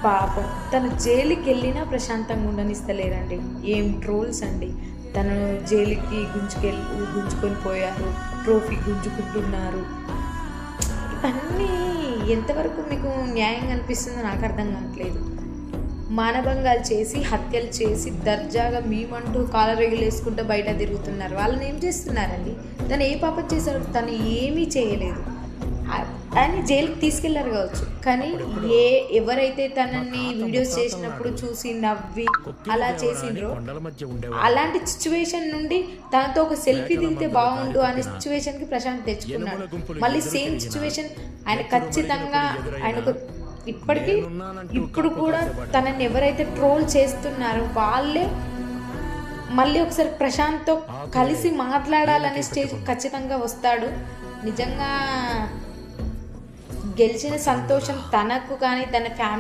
పాపం తను జైలుకి వెళ్ళినా ప్రశాంతంగా ఉండనిస్తలేరండి. ఏం ట్రోల్స్ అండి. తను జైలుకి గుంజుకొని పోయారు, ట్రోఫీ గుంజుకుంటున్నారు. ఇవన్నీ ఎంతవరకు మీకు న్యాయంగా అనిపిస్తుందో నాకు అర్థం కావట్లేదు. మానభంగాలు చేసి, హత్యలు చేసి, దర్జాగా మేమంటూ కాలరెగులు వేసుకుంటూ బయట తిరుగుతున్నారు. వాళ్ళని ఏం చేస్తున్నారండి? తను ఏ పాపం చేశాడు? తను ఏమీ చేయలేదు. ఆయన జైలుకి తీసుకెళ్లారు కావచ్చు, కానీ ఎవరైతే తనని వీడియోస్ చేసినప్పుడు చూసి నవ్వి అలా చేసిండ్రో అలాంటి సిచ్యువేషన్ నుండి తనతో ఒక సెల్ఫీ దిగితే బాగుండు అనే సిచ్యువేషన్కి ప్రశాంత్ తెచ్చుకున్నాడు. మళ్ళీ సేమ్ సిచ్యువేషన్ ఆయన ఖచ్చితంగా ఆయనకు ఇప్పుడు కూడా తనని ఎవరైతే ట్రోల్ చేస్తున్నారో వాళ్ళే మళ్ళీ ఒకసారి ప్రశాంత్తో కలిసి మాట్లాడాలనే స్టేజ్ ఖచ్చితంగా వస్తాడు. నిజంగా గెలిచిన సంతోషం తనకు కానీ తన ఫ్యామిలీ